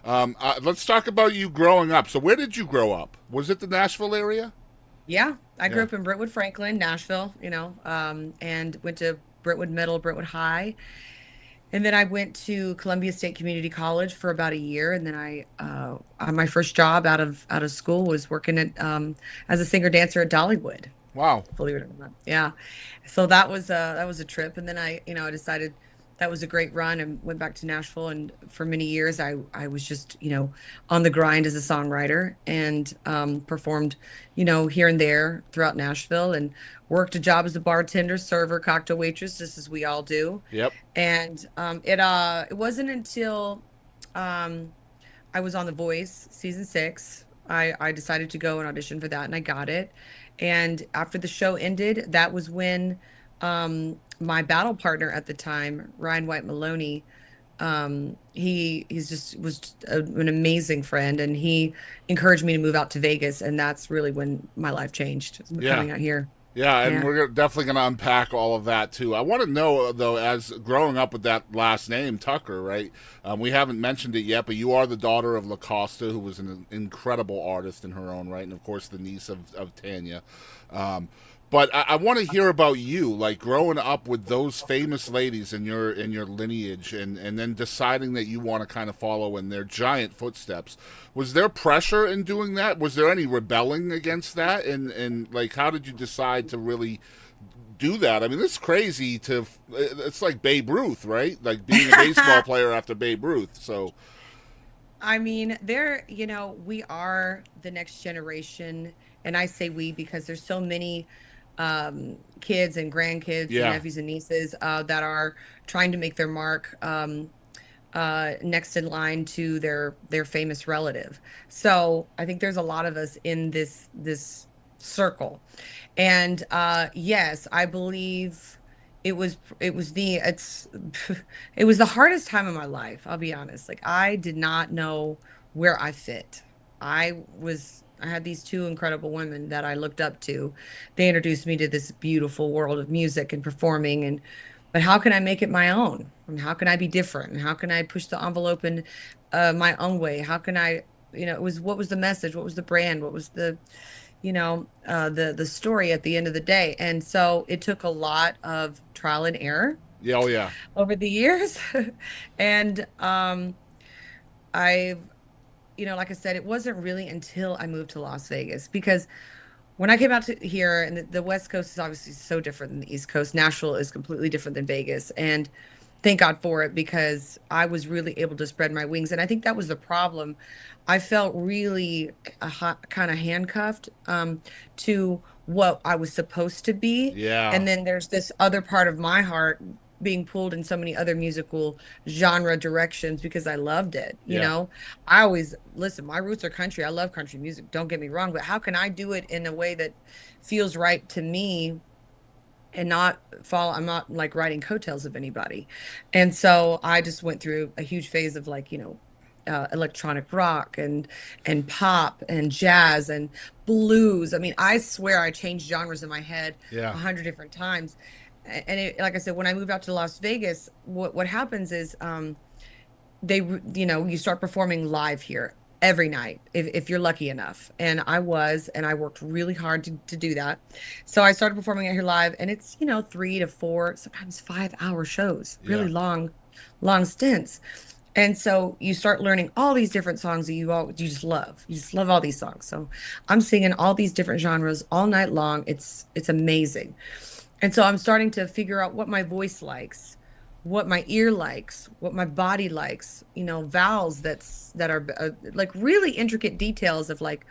Let's talk about you growing up. So, where did you grow up? Was it the Nashville area? Yeah, I grew Yeah. up in Brentwood, Franklin, Nashville, and went to Brentwood Middle, Brentwood High. And then I went to Columbia State Community College for about a year. And then my first job out of school was working as a singer dancer at Dollywood, Wow. believe it or not. Yeah. So that was a trip. And then I decided that was a great run and went back to Nashville. And for many years, I was just, on the grind as a songwriter and performed, here and there throughout Nashville and worked a job as a bartender, server, cocktail waitress, just as we all do. Yep. And it wasn't until um, I was on The Voice season 6. I decided to go and audition for that and I got it. And after the show ended, that was when my battle partner at the time, Ryan White Maloney, he's just was just an amazing friend and he encouraged me to move out to Vegas and that's really when my life changed Yeah. coming out here. Yeah, and Yeah. we're definitely going to unpack all of that too. I want to know, though, as growing up with that last name, Tucker, right? We haven't mentioned it yet, but you are the daughter of LaCosta, who was an incredible artist in her own right, and of course, the niece of Tanya. Um, but I want to hear about you, like growing up with those famous ladies in your lineage, and then deciding that you want to kind of follow in their giant footsteps. Was there pressure in doing that? Was there any rebelling against that? And like, how did you decide to really do that? I mean, it's crazy to. It's like Babe Ruth, right? Like being a baseball player after Babe Ruth. So I mean, we are the next generation, and I say we because there's so many kids and grandkids and yeah, nephews and nieces that are trying to make their mark next in line to their famous relative. So I think there's a lot of us in this circle, and yes, I believe it's it was the hardest time of my life. I'll be honest. Like I did not know where I fit. I had these two incredible women that I looked up to. They introduced me to this beautiful world of music and performing and but how can I make it my own? And how can I be different? And how can I push the envelope in my own way? How can I, it was what was the message? What was the brand? What was the story at the end of the day? And so it took a lot of trial and error yeah, oh yeah, over the years. And I've, like I said, it wasn't really until I moved to Las Vegas because when I came out to here, and the West Coast is obviously so different than the East Coast. Nashville is completely different than Vegas, and thank God for it because I was really able to spread my wings. And I think that was the problem. I felt really kind of handcuffed to what I was supposed to be, yeah, and then there's this other part of my heart being pulled in so many other musical genre directions because I loved it. yeah, I always listen, my roots are country. I love country music, don't get me wrong, but how can I do it in a way that feels right to me and not fall I'm not like riding coattails of anybody. And so I just went through a huge phase of like, electronic rock and pop and jazz and blues. I mean, I swear I changed genres in my head yeah, 100 different times. And like I said, when I moved out to Las Vegas, what happens is you start performing live here every night if you're lucky enough. And I worked really hard to do that. So I started performing out here live, and it's 3 to 4, sometimes 5 hour shows, yeah. really long stints. And so you start learning all these different songs that you just love. You just love all these songs. So I'm singing all these different genres all night long. It's amazing. And so I'm starting to figure out what my voice likes, what my ear likes, what my body likes, vowels that are like really intricate details of like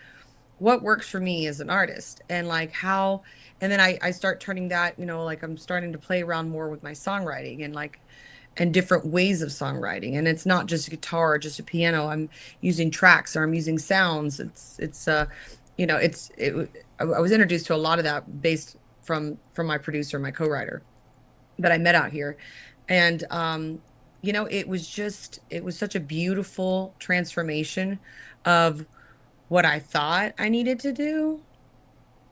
what works for me as an artist and like how and then I start turning that, like I'm starting to play around more with my songwriting and different ways of songwriting. And it's not just a guitar or just a piano. I'm using tracks or I'm using sounds. I was introduced to a lot of that based from my producer, my co-writer that I met out here. And it was such a beautiful transformation of what I thought I needed to do.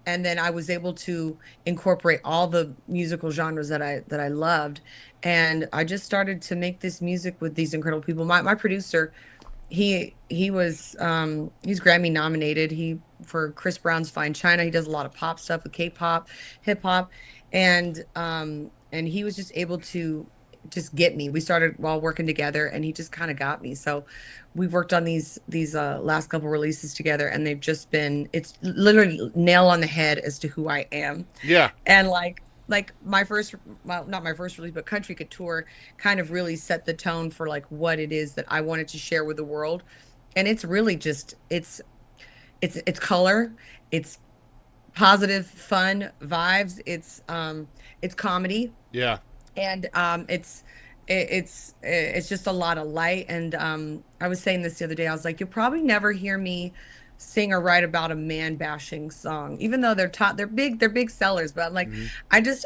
And then I was able to incorporate all the musical genres that I loved. And I just started to make this music with these incredible people. My producer he was he's Grammy nominated. He for Chris Brown's Fine China. He does a lot of pop stuff with K-pop, hip hop, and he was just able to just get me. We started while working together, and he just kind of got me. So we've worked on these last couple releases together, and they've just been it's literally nail on the head as to who I am. Yeah. And like my first, well, not my first release, but Country Couture kind of really set the tone for like what it is that I wanted to share with the world. And it's really just it's color, it's positive, fun vibes, it's comedy, Yeah. and it's just a lot of light. And I was saying this the other day. I was like, you'll probably never hear me sing or write about a man bashing song, even though they're big sellers. But I'm like, Hmm.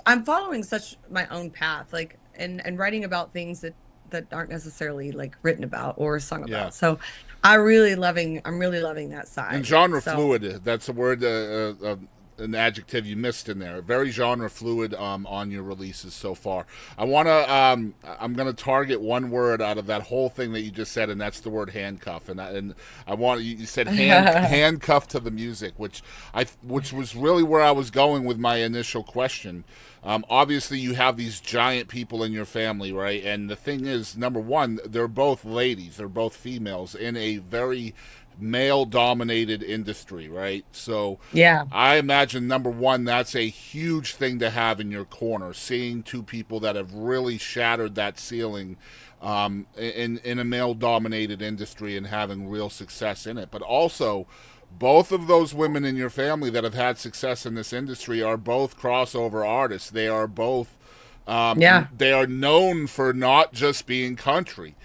I'm following such my own path, like, and writing about things that aren't necessarily like written about or sung Yeah. about. So I'm really loving that And side. genre So fluid. That's a word, an adjective you missed in there. Very genre fluid on your releases so far. I'm gonna target one word out of that whole thing that you just said, and that's the word handcuff. And I want you said handcuff to the music, which was really where I was going with my initial question. Obviously, you have these giant people in your family, right? And the thing is, number one, they're both ladies, they're both females in a very male dominated industry, right? So yeah, I imagine number one, that's a huge thing to have in your corner, seeing two people that have really shattered that ceiling in a male dominated industry and having real success in it. But also, both of those women in your family that have had success in this industry are both crossover artists. They are both yeah. they are known for not just being country.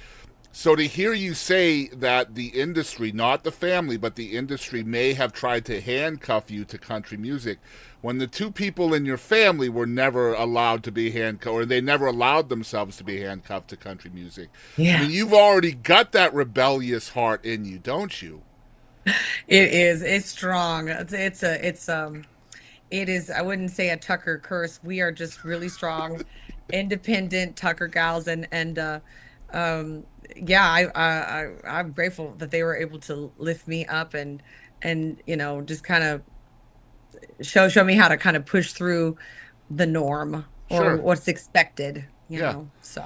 So to hear you say that the industry, not the family, but the industry may have tried to handcuff you to country music when the two people in your family were never allowed to be handcuffed, or they never allowed themselves to be handcuffed to country music. I Yeah. mean, you've already got that rebellious heart in you, don't you? It is. It's strong. It is, I wouldn't say a Tucker curse. We are just really strong, independent Tucker gals, and um yeah, I'm grateful that they were able to lift me up and just kind of show me how to kind of push through the norm or Sure. what's expected, Yeah. so.